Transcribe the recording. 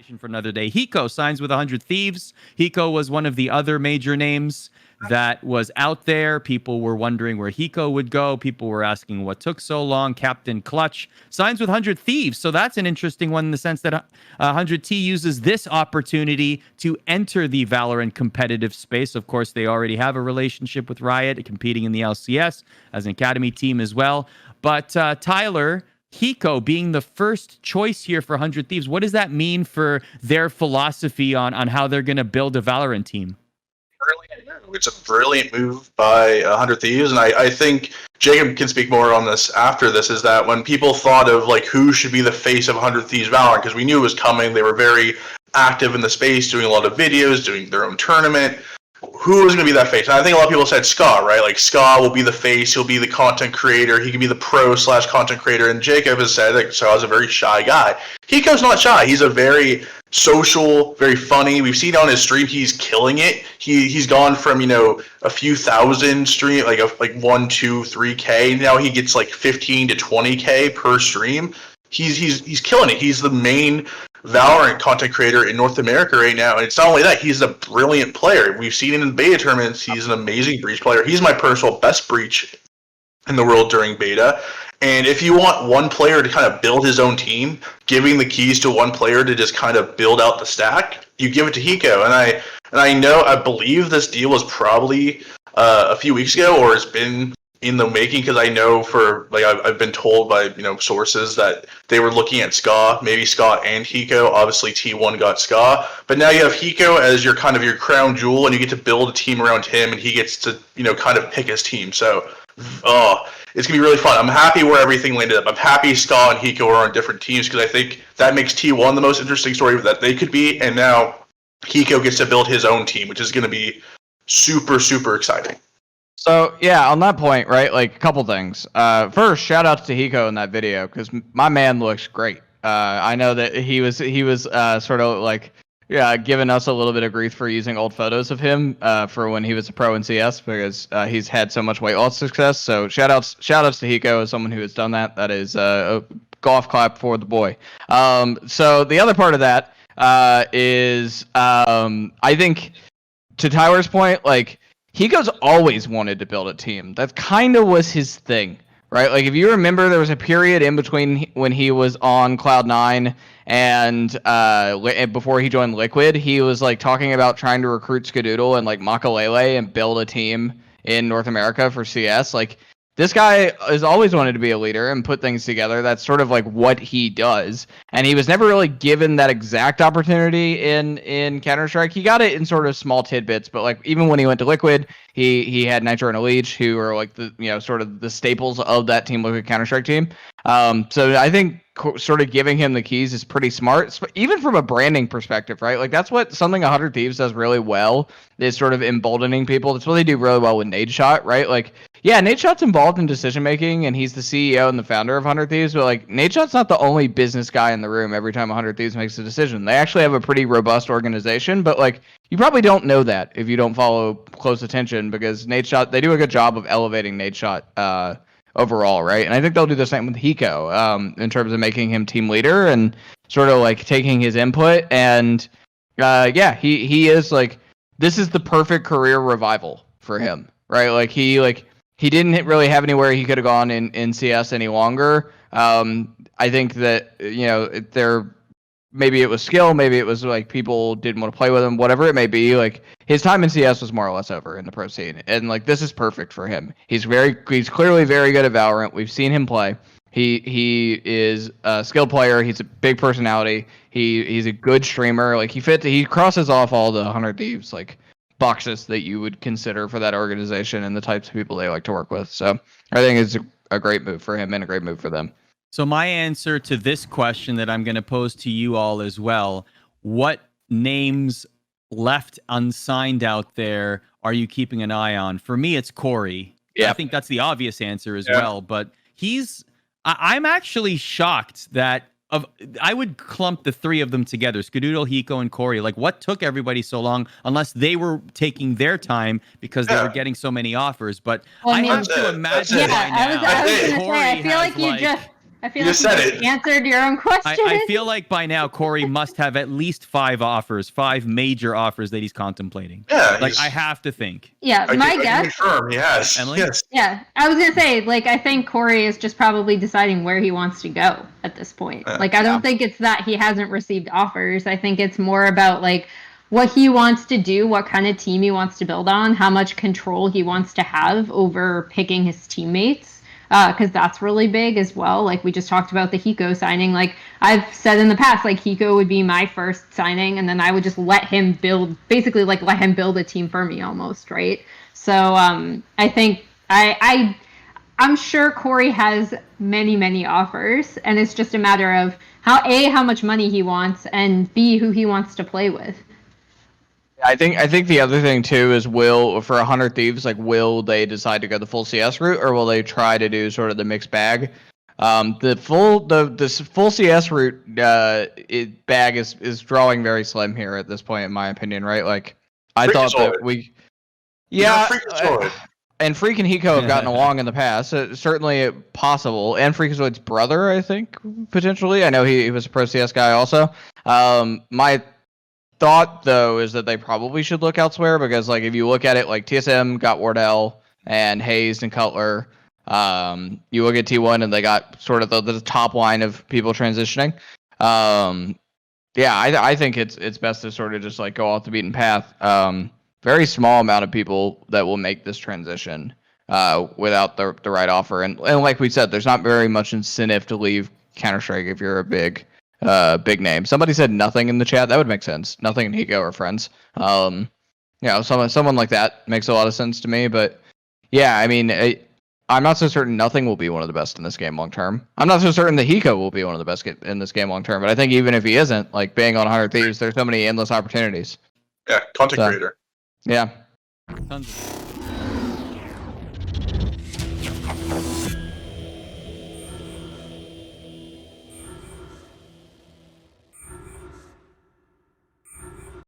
conversation for another day. Hiko signs with 100 Thieves. Hiko was one of the other major names that was out there. People were wondering where Hiko would go. People were asking what took so long. Captain Clutch signs with 100 Thieves. So that's an interesting one in the sense that 100T uses this opportunity to enter the Valorant competitive space. Of course, they already have a relationship with Riot, competing in the LCS as an academy team as well. But Tyler, Hiko being the first choice here for 100 Thieves, what does that mean for their philosophy on how they're going to build a Valorant team? It's a brilliant move by 100 Thieves, and I think Jacob can speak more on this after this, is that when people thought of like who should be the face of 100 Thieves Valorant, because we knew it was coming, they were very active in the space, doing a lot of videos, doing their own tournament. Who was going to be that face? And I think a lot of people said Ska, right? Like, Ska will be the face, he'll be the content creator, he can be the pro/content creator, and Jacob has said that Ska's a very shy guy. Hiko's not shy, he's a very social, very funny. We've seen on his stream, he's killing it. He's gone from, a few thousand stream, like 1, 2, 3K, now he gets like 15 to 20K per stream. He's killing it. He's the main Valorant content creator in North America right now, and it's not only that, he's a brilliant player. We've seen him in beta tournaments. He's an amazing Breach player. He's my personal best Breach in the world during beta. And if you want one player to kind of build his own team, giving the keys to one player to just kind of build out the stack, you give it to Hiko. And I believe this deal was probably a few weeks ago, or it's been in the making, because I know I've been told by sources that they were looking at Ska, maybe Ska and Hiko. Obviously T1 got Ska, but now you have Hiko as your kind of your crown jewel, and you get to build a team around him, and he gets to kind of pick his team. So it's gonna be really fun. I'm happy where everything landed up. I'm happy Ska and Hiko are on different teams, because I think that makes T1 the most interesting story that they could be, and now Hiko gets to build his own team, which is going to be super, super exciting. So, yeah, on that point, right, like, a couple things. First, shout out to Hiko in that video, because my man looks great. I know that he was sort of, like, giving us a little bit of grief for using old photos of him for when he was a pro in CS, because he's had so much weight loss success. So, shout outs to Hiko as someone who has done that. That is a golf clap for the boy. So, the other part of that is, I think, to Tyler's point, like, Hiko's always wanted to build a team. That kind of was his thing, right? Like, if you remember, there was a period in between when he was on Cloud9 and before he joined Liquid, he was like talking about trying to recruit Skadoodle and like Makalele and build a team in North America for CS. Like, this guy has always wanted to be a leader and put things together. That's sort of like what he does. And he was never really given that exact opportunity in Counter-Strike. He got it in sort of small tidbits, but like even when he went to Liquid, he had Nitro and Elite, who are like the sort of the staples of that Team Liquid Counter-Strike team. So I think sort of giving him the keys is pretty smart, even from a branding perspective, right? Like, that's what something 100 Thieves does really well, is sort of emboldening people. That's what they do really well with Nadeshot, right? Like, yeah, Nadeshot's involved in decision making, and he's the CEO and the founder of 100 Thieves, but like, Nadeshot's not the only business guy in the room every time 100 Thieves makes a decision. They actually have a pretty robust organization, but like, you probably don't know that if you don't follow close attention, because Nadeshot, they do a good job of elevating Nadeshot overall, right? And I think they'll do the same with Hiko in terms of making him team leader and sort of like taking his input. And he is like, this is the perfect career revival for him, right? Like, he didn't really have anywhere he could have gone in CS any longer. I think that maybe it was skill, maybe it was like people didn't want to play with him, whatever it may be. Like, his time in CS was more or less over in the pro scene, and like, this is perfect for him. He's clearly very good at Valorant. We've seen him play. He is a skilled player. He's a big personality. He's a good streamer. Like, he crosses off all the 100 Thieves like boxes that you would consider for that organization and the types of people they like to work with. So I think it's a great move for him and a great move for them. So my answer to this question that I'm going to pose to you all as well, what names left unsigned out there are you keeping an eye on? For me, it's Corey. Yeah, I think that's the obvious answer as well, but I'm actually shocked that I would clump the three of them together, Skadoodle, Hiko, and Corey. Like, what took everybody so long, unless they were taking their time because they were getting so many offers? But I have to imagine by now, I was going to say, I feel like you just I feel You like just you said just it. answered your own question. I feel like by now Corey must have at least 5 major offers that he's contemplating. Yeah, Like I have to think. Yeah, I my can guess. confirm, yes. Emily? Yes. Yeah, I was gonna say, like, I think Corey is just probably deciding where he wants to go at this point. Like, I don't think it's that he hasn't received offers. I think it's more about like what he wants to do, what kind of team he wants to build on, how much control he wants to have over picking his teammates. Because that's really big as well. Like we just talked about the Hiko signing. Like I've said in the past, like Hiko would be my first signing, and then I would just let him build a team for me almost, right? So I think I'm sure Corey has many offers, and it's just a matter of how much money he wants, and B, who he wants to play with. I think the other thing too is for 100 Thieves, like will they decide to go the full CS route, or will they try to do sort of the mixed bag? The full CS route bag is drawing very slim here at this point, in my opinion, right? Like I thought that and Freak and Hiko have gotten along in the past. Certainly possible. And Freakazoid's brother, I think, potentially. I know he was a pro CS guy also. My thought, though, is that they probably should look elsewhere because, like, if you look at it, like, TSM got Wardell and Hayes and Cutler. You look at T1 and they got sort of the top line of people transitioning. I think it's best to sort of just, like, go off the beaten path. Very small amount of people that will make this transition without the right offer. And like we said, there's not very much incentive to leave Counter-Strike if you're a big name. Somebody said nothing in the chat. That would make sense. Nothing and Hiko are friends. Someone like that makes a lot of sense to me. But yeah, I mean, I'm not so certain nothing will be one of the best in this game long term. I'm not so certain that Hiko will be one of the best in this game long term. But I think even if he isn't, like being on 100 Thieves, there's so many endless opportunities. Yeah, content creator. Yeah. Tons of